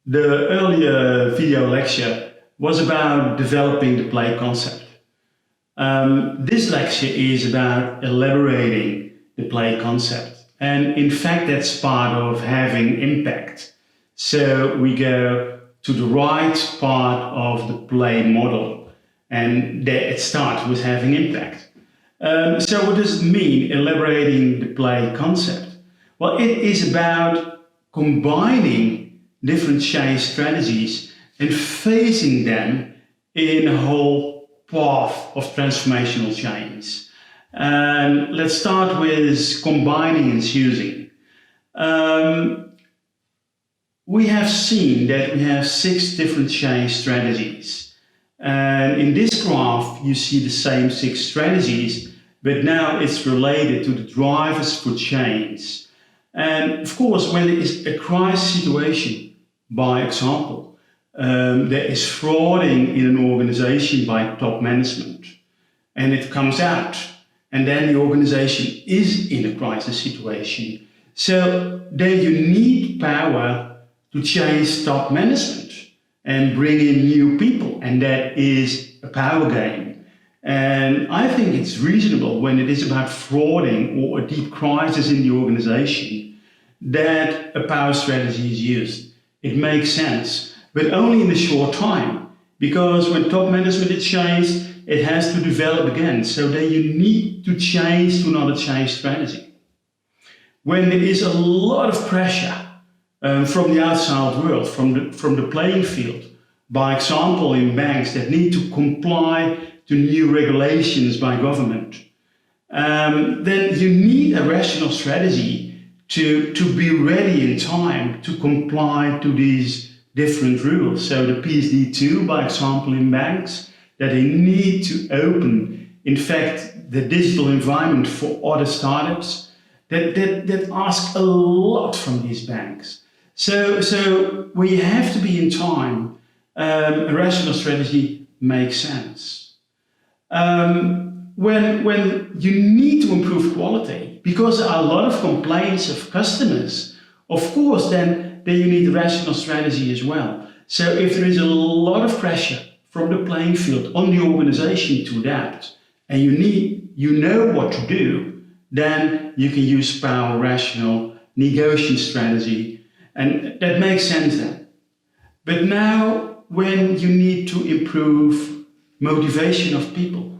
The earlier video lecture was about developing the play concept. This lecture is about elaborating the play concept. And in fact, that's part of having impact. So we go to the right part of the play model, and there it starts with having impact. So what does it mean, elaborating the play concept? Well, it is about combining different change strategies and phasing them in a whole path of transformational change. Let's start with combining and choosing. We have seen that we have 6 different change strategies. And in this graph, you see the same 6 strategies, but now it's related to the drivers for change. And of course, when there is a crisis situation, by example, there is frauding in an organization by top management, and it comes out, and then the organization is in a crisis situation. So then you need power to change top management and bring in new people, and that is a power game. And I think it's reasonable when it is about frauding or a deep crisis in the organization that a power strategy is used. It makes sense, but only in a short time, because when top management is changed, it has to develop again. So then you need to change to another change strategy. When there is a lot of pressure from the outside world, from the playing field, by example in banks that need to comply to new regulations by government, then you need a rational strategy to be ready in time to comply to these different rules. So the PSD2, by example, in banks, that they need to open, in fact, the digital environment for other startups that ask a lot from these banks. So we have to be in time. A rational strategy makes sense. When you need to improve quality, because there are a lot of complaints of customers, of course, then you need a rational strategy as well. So if there is a lot of pressure from the playing field on the organization to adapt, and you know what to do, then you can use power rational negotiation strategy, and that makes sense then. But now, when you need to improve motivation of people,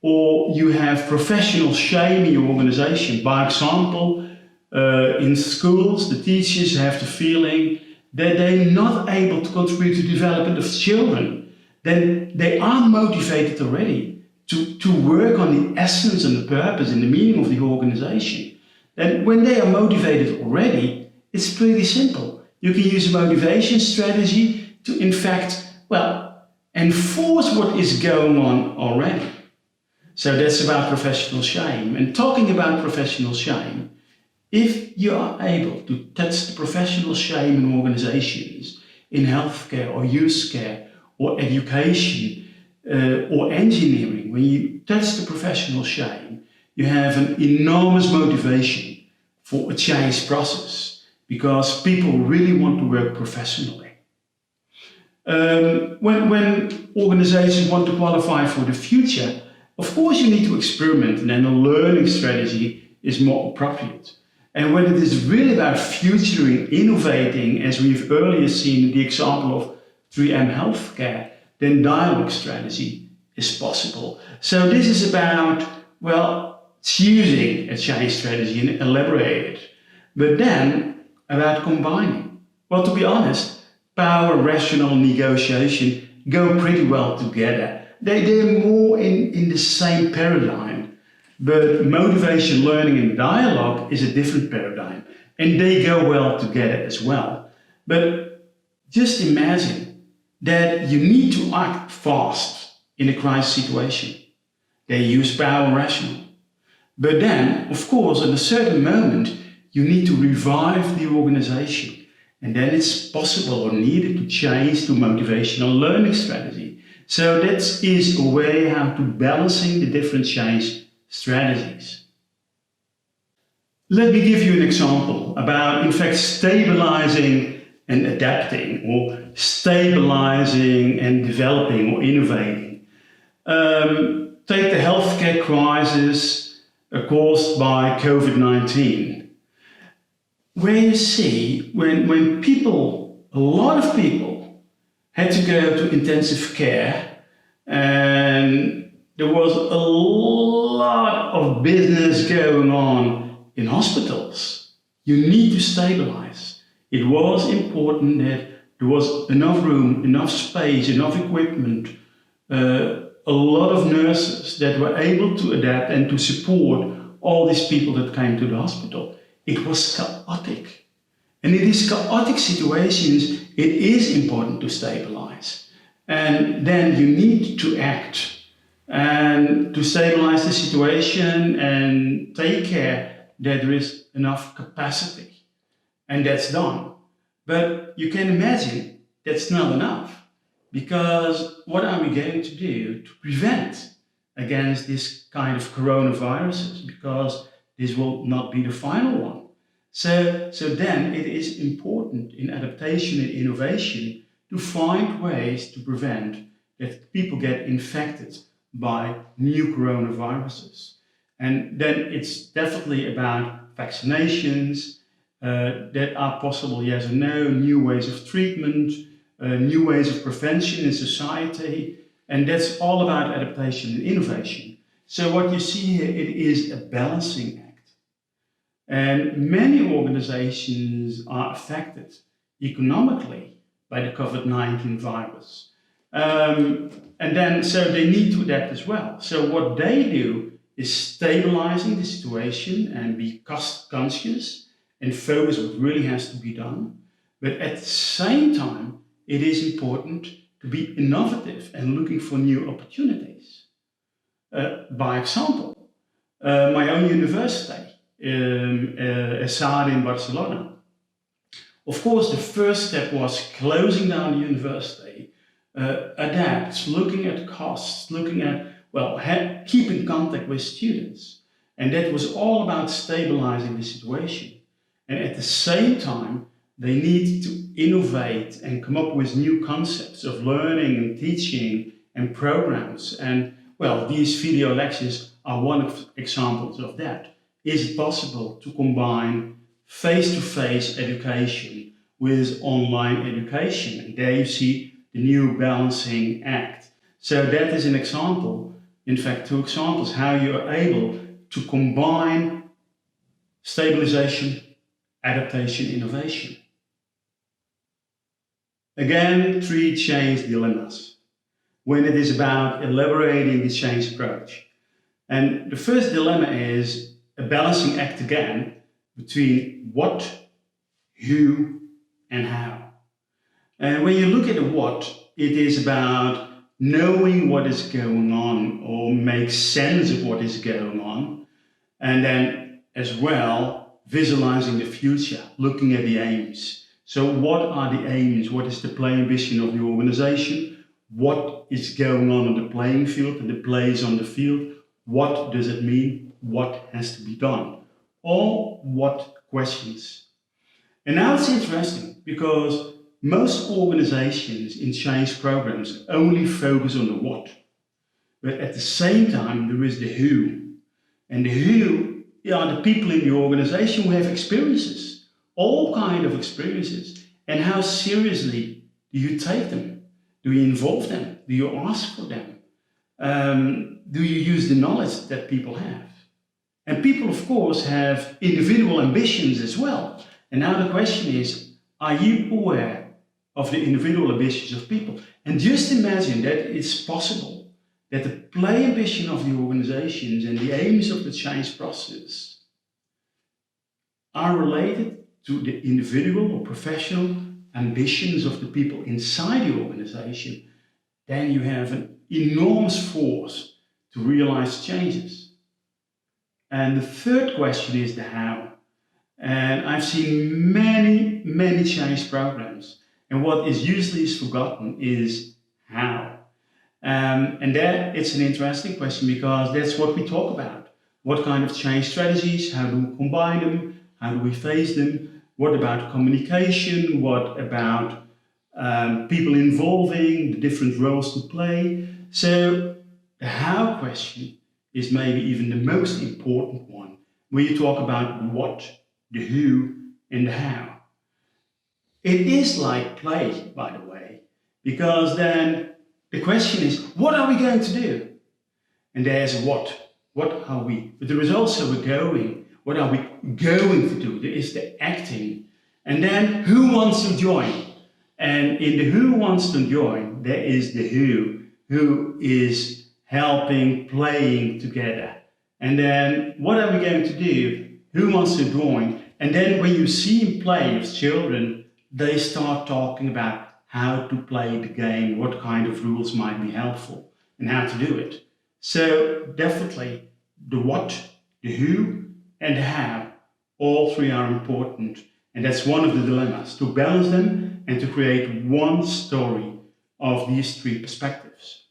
or you have professional shame in your organization. By example, in schools, the teachers have the feeling that they're not able to contribute to the development of children. Then they are motivated already to work on the essence and the purpose and the meaning of the organization. And when they are motivated already, it's pretty simple. You can use a motivation strategy to, in fact, enforce what is going on already. So that's about professional shame. And talking about professional shame, if you are able to touch the professional shame in organizations, in healthcare or youth care or education or engineering, when you touch the professional shame, you have an enormous motivation for a change process because people really want to work professionally. When organizations want to qualify for the future, of course you need to experiment, and then a learning strategy is more appropriate. And when it is really about futuring, innovating, as we've earlier seen in the example of 3M Healthcare, then dialogue strategy is possible. So this is about, choosing a change strategy and elaborate it, but then about combining. Well, to be honest, power, rational negotiation go pretty well together. They're more in the same paradigm, but motivation, learning, and dialogue is a different paradigm, and they go well together as well. But just imagine that you need to act fast in a crisis situation. They use power rational. But then, of course, at a certain moment, you need to revive the organization, and then it's possible or needed to change to motivational learning strategy. So that is a way how to balancing the different change strategies. Let me give you an example about, in fact, stabilizing and adapting, or stabilizing and developing or innovating. Take the healthcare crisis caused by COVID-19, where you see when people, a lot of people, had to go to intensive care, and there was a lot of business going on in hospitals. You need to stabilize. It was important that there was enough room, enough space, enough equipment, a lot of nurses that were able to adapt and to support all these people that came to the hospital. It was chaotic. And in these chaotic situations, it is important to stabilize. And then you need to act and to stabilize the situation and take care that there is enough capacity. And that's done. But you can imagine that's not enough. Because what are we going to do to prevent against this kind of coronaviruses? Because this will not be the final one. So then it is important in adaptation and innovation to find ways to prevent that people get infected by new coronaviruses. And then it's definitely about vaccinations that are possible, yes or no, new ways of treatment, new ways of prevention in society, and that's all about adaptation and innovation. So what you see here, it is a balancing act. And many organizations are affected economically by the COVID-19 virus. And then, so they need to adapt as well. So what they do is stabilizing the situation and be cost conscious and focus what really has to be done. But at the same time, it is important to be innovative and looking for new opportunities. By example, my own university, ESAD in Barcelona. Of course, the first step was closing down the university, adapt, looking at costs, looking at, well, keeping contact with students. And that was all about stabilizing the situation. And at the same time, they need to innovate and come up with new concepts of learning and teaching and programs. And well, these video lectures are one of examples of that. Is it possible to combine face-to-face education with online education? And there you see the new balancing act. So that is an example, in fact, two examples, how you are able to combine stabilization, adaptation, innovation. Again, three change dilemmas when it is about elaborating the change approach. And the first dilemma is a balancing act again between what, who, and how. And when you look at the what, it is about knowing what is going on or make sense of what is going on. And then as well, visualizing the future, looking at the aims. So what are the aims? What is the playing vision of the organization? What is going on the playing field and the plays on the field? What does it mean? What has to be done? All what questions. And now it's interesting because most organizations in change programs only focus on the what. But at the same time, there is the who. And the who are the people in the organization who have experiences. All kinds of experiences, and how seriously do you take them? Do you involve them? Do you ask for them? Do you use the knowledge that people have? And people, of course, have individual ambitions as well. And now the question is, are you aware of the individual ambitions of people? And just imagine that it's possible that the play ambition of the organizations and the aims of the change process are related to the individual or professional ambitions of the people inside the organization, then you have an enormous force to realize changes. And the third question is the how. And I've seen many change programs. And what is usually forgotten is how. And that it's an interesting question because that's what we talk about. What kind of change strategies? How do we combine them? How do we face them? What about communication? What about people involving, the different roles to play? So the how question is maybe even the most important one when you talk about what, the who, and the how. It is like play, by the way, because then the question is, what are we going to do? And there's what. What are we? But there is also a going. What are we going to do? There is the acting. And then who wants to join? And in the who wants to join, there is the who is helping, playing together. And then what are we going to do? Who wants to join? And then when you see in play with children, they start talking about how to play the game, what kind of rules might be helpful, and how to do it. So definitely the what, the who, and the how, all three are important. And that's one of the dilemmas, to balance them and to create one story of these three perspectives.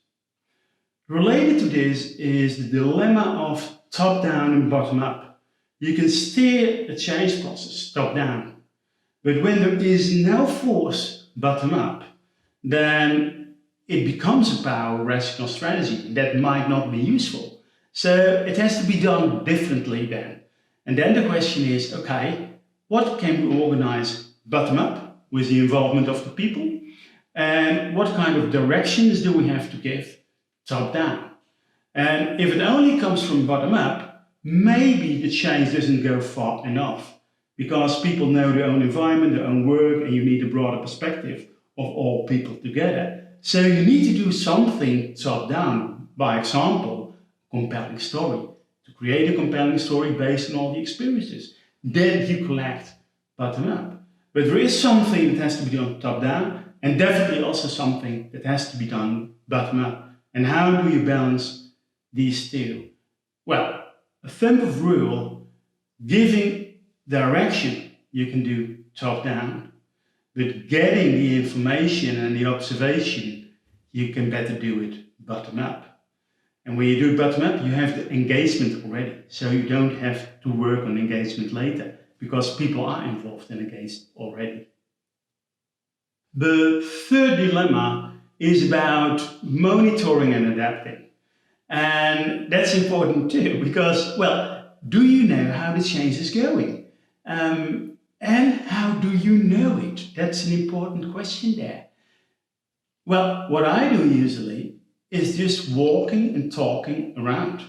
Related to this is the dilemma of top-down and bottom-up. You can steer a change process top-down, but when there is no force bottom-up, then it becomes a power rational strategy that might not be useful. So it has to be done differently then. And then the question is, okay, what can we organize bottom-up with the involvement of the people? And what kind of directions do we have to give top-down? And if it only comes from bottom-up, maybe the change doesn't go far enough, because people know their own environment, their own work, and you need a broader perspective of all people together. So you need to do something top-down, by example, compelling story, to create a compelling story based on all the experiences. Then you collect bottom-up. But there is something that has to be done top-down, and definitely also something that has to be done bottom-up. And how do you balance these two? Well, a thumb of rule, giving direction you can do top-down, but getting the information and the observation, you can better do it bottom-up. And when you do it bottom-up, you have the engagement already, so you don't have to work on engagement later, because people are involved and engaged already. The third dilemma is about monitoring and adapting. And that's important too, because, well, do you know how the change is going? And how do you know it? That's an important question there. Well, what I do usually is just walking and talking around,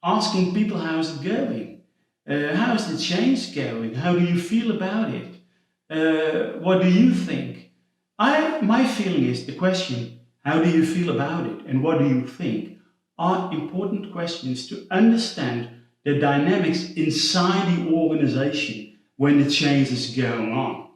asking people how's it going? How's the change going? How do you feel about it? What do you think? My feeling is the question, how do you feel about it and what do you think, are important questions to understand the dynamics inside the organization when the change is going on.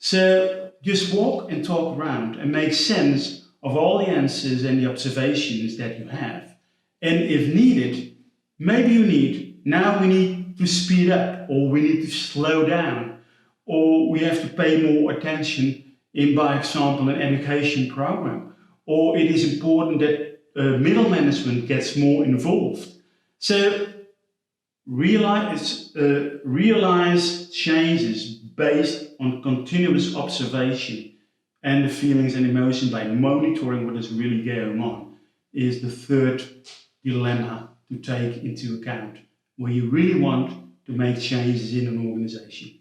So just walk and talk around and make sense of all the answers and the observations that you have. And if needed, maybe we need to speed up, or we need to slow down, or we have to pay more attention in, by example, an education program, or it is important that middle management gets more involved. So realize changes based on continuous observation and the feelings and emotions by monitoring what is really going on is the third dilemma to take into account when you really want to make changes in an organization.